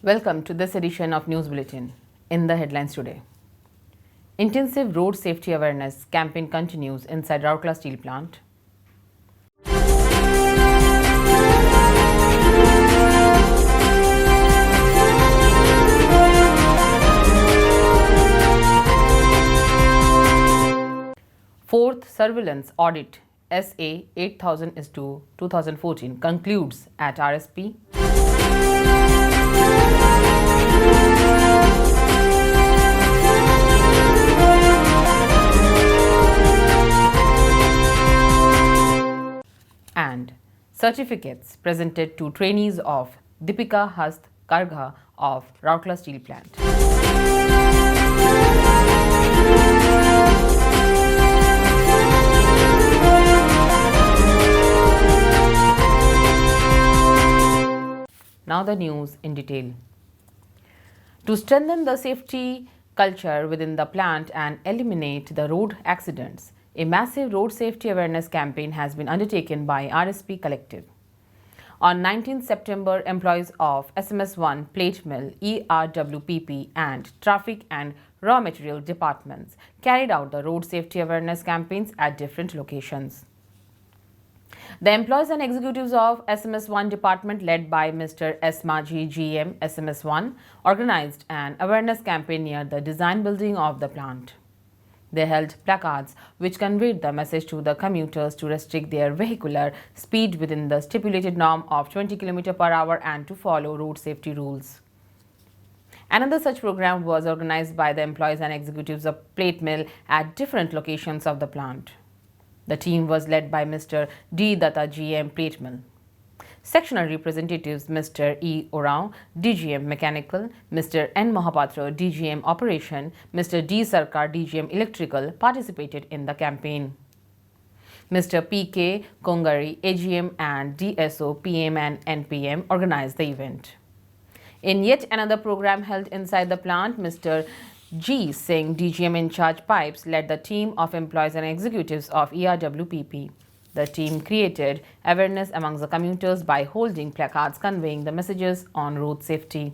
Welcome to this edition of News Bulletin. In the headlines today, intensive road safety awareness campaign continues inside Rourkela steel plant. Fourth surveillance audit SA 8000/2014 concludes at RSP. And certificates presented to trainees of Deepika Hast Kargha of Rourkela Steel Plant. Now the news in detail. To strengthen the safety culture within the plant and eliminate the road accidents, a massive road safety awareness campaign has been undertaken by RSP Collective. On 19 September, employees of SMS1 Plate Mill, ERWPP and Traffic and Raw Material departments carried out the road safety awareness campaigns at different locations. The employees and executives of SMS1 department, led by Mr. S. Maji, GM, SMS1, organized an awareness campaign near the design building of the plant. They held placards which conveyed the message to the commuters to restrict their vehicular speed within the stipulated norm of 20 km per hour and to follow road safety rules. Another such program was organized by the employees and executives of Plate Mill at different locations of the plant. The team was led by Mr. D. Datta, GM, Plate Mill. Sectional representatives Mr. E. Orao, DGM Mechanical, Mr. N. Mahapatra, DGM Operation, Mr. D. Sarkar, DGM Electrical participated in the campaign. Mr. P. K. Kongari, AGM and DSO, PM and NPM organized the event. In yet another program held inside the plant, Mr. G. Singh, DGM in charge pipes, led the team of employees and executives of ERWPP. The team created awareness amongst the commuters by holding placards conveying the messages on road safety.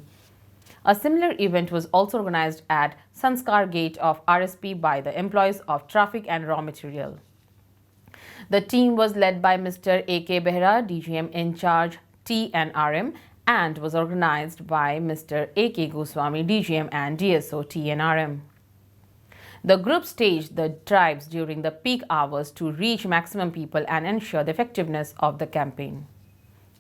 A similar event was also organized at Sanskar Gate of RSP by the employees of Traffic and Raw Material. The team was led by Mr. A.K. Behra, DGM in charge T and RM, and was organized by Mr. A.K. Goswami, DGM and DSO T and RM. The group staged the drives during the peak hours to reach maximum people and ensure the effectiveness of the campaign.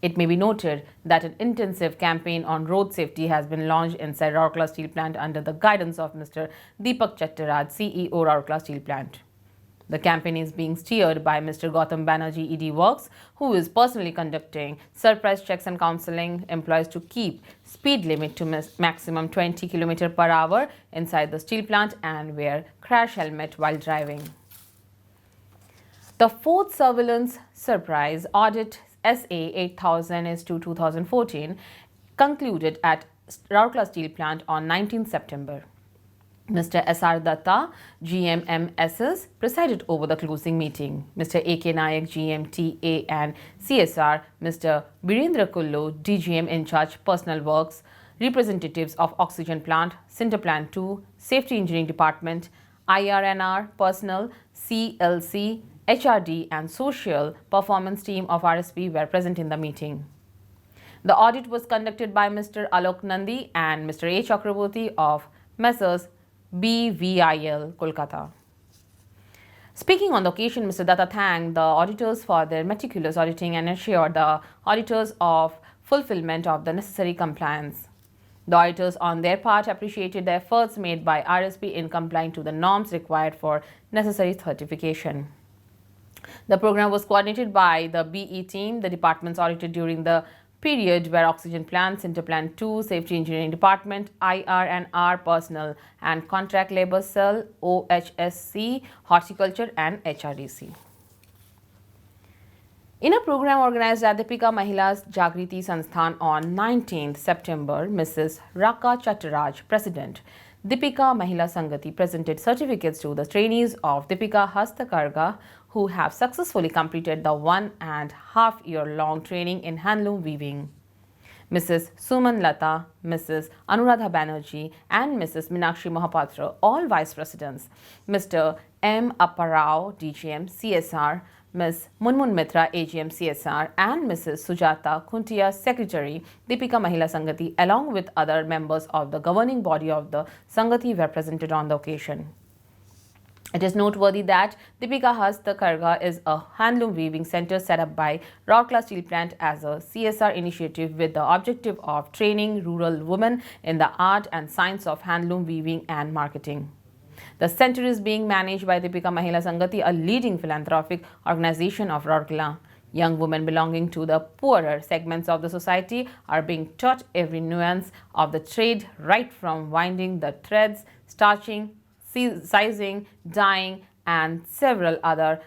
It may be noted that an intensive campaign on road safety has been launched inside Rourkela Steel Plant under the guidance of Mr. Deepak Chattaraj, CEO, Rourkela Steel Plant. The campaign is being steered by Mr. Gautam Banerjee, ED Works, who is personally conducting surprise checks and counseling employees to keep speed limit to maximum 20 km per hour inside the steel plant and wear crash helmet while driving. The fourth surveillance surprise audit SA 8000/2014 concluded at Rourkela Steel Plant on 19 September. Mr. S.R. Datta, GM MSS, presided over the closing meeting. Mr. A.K. Nayak, GM TA and CSR, Mr. Birendra Kullo, DGM in charge Personal Works, representatives of Oxygen Plant, Sinter Plant 2, Safety Engineering Department, IRNR, Personnel, CLC, HRD and Social Performance Team of RSP were present in the meeting. The audit was conducted by Mr. Alok Nandi and Mr. A. Chakraborty of Messrs. BVIL, Kolkata. Speaking on the occasion, Mr. Datta thanked the auditors for their meticulous auditing and assured the auditors of fulfillment of the necessary compliance. The auditors on their part appreciated the efforts made by RSP in complying to the norms required for necessary certification. The program was coordinated by the BE team. The departments audited during the period were Oxygen Plant, Sinter Plant 2, Safety Engineering Department, IR&R Personnel and Contract Labour Cell, OHSC, Horticulture and HRDC. In a program organized at Deepika Mahilas Jagriti Sansthan on 19th September, Mrs. Raka Chattaraj, President, Deepika Mahila Sangati, presented certificates to the trainees of Deepika Hasta Kargha who have successfully completed the 1.5-year-long training in handloom weaving. Mrs. Suman Lata, Mrs. Anuradha Banerjee, and Mrs. Meenakshi Mohapatra, all Vice Presidents, Mr. M. Apparao, DGM, CSR, Ms. Munmun Mitra, AGM, CSR, and Mrs. Sujata Khuntia, Secretary, Deepika Mahila Sangati, along with other members of the governing body of the Sangati were presented on the occasion. It is noteworthy that Deepika Hasta Karga is a handloom weaving center set up by Rourkela Steel Plant as a CSR initiative with the objective of training rural women in the art and science of handloom weaving and marketing. The center is being managed by Deepika Mahila Sangati, a leading philanthropic organization of Rourkela. Young women belonging to the poorer segments of the society are being taught every nuance of the trade, right from winding the threads, starching, sizing, dyeing, and several other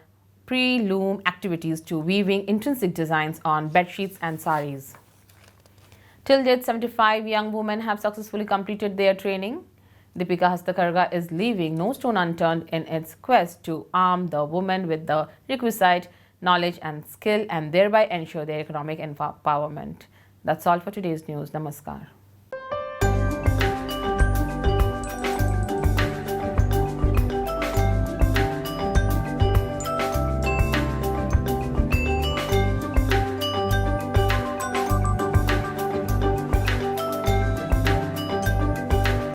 pre-loom activities to weaving intrinsic designs on bedsheets and saris. Till date, 75 young women have successfully completed their training. Deepika Hastakarga is leaving no stone unturned in its quest to arm the women with the requisite knowledge and skill and thereby ensure their economic empowerment. That's all for today's news. Namaskar.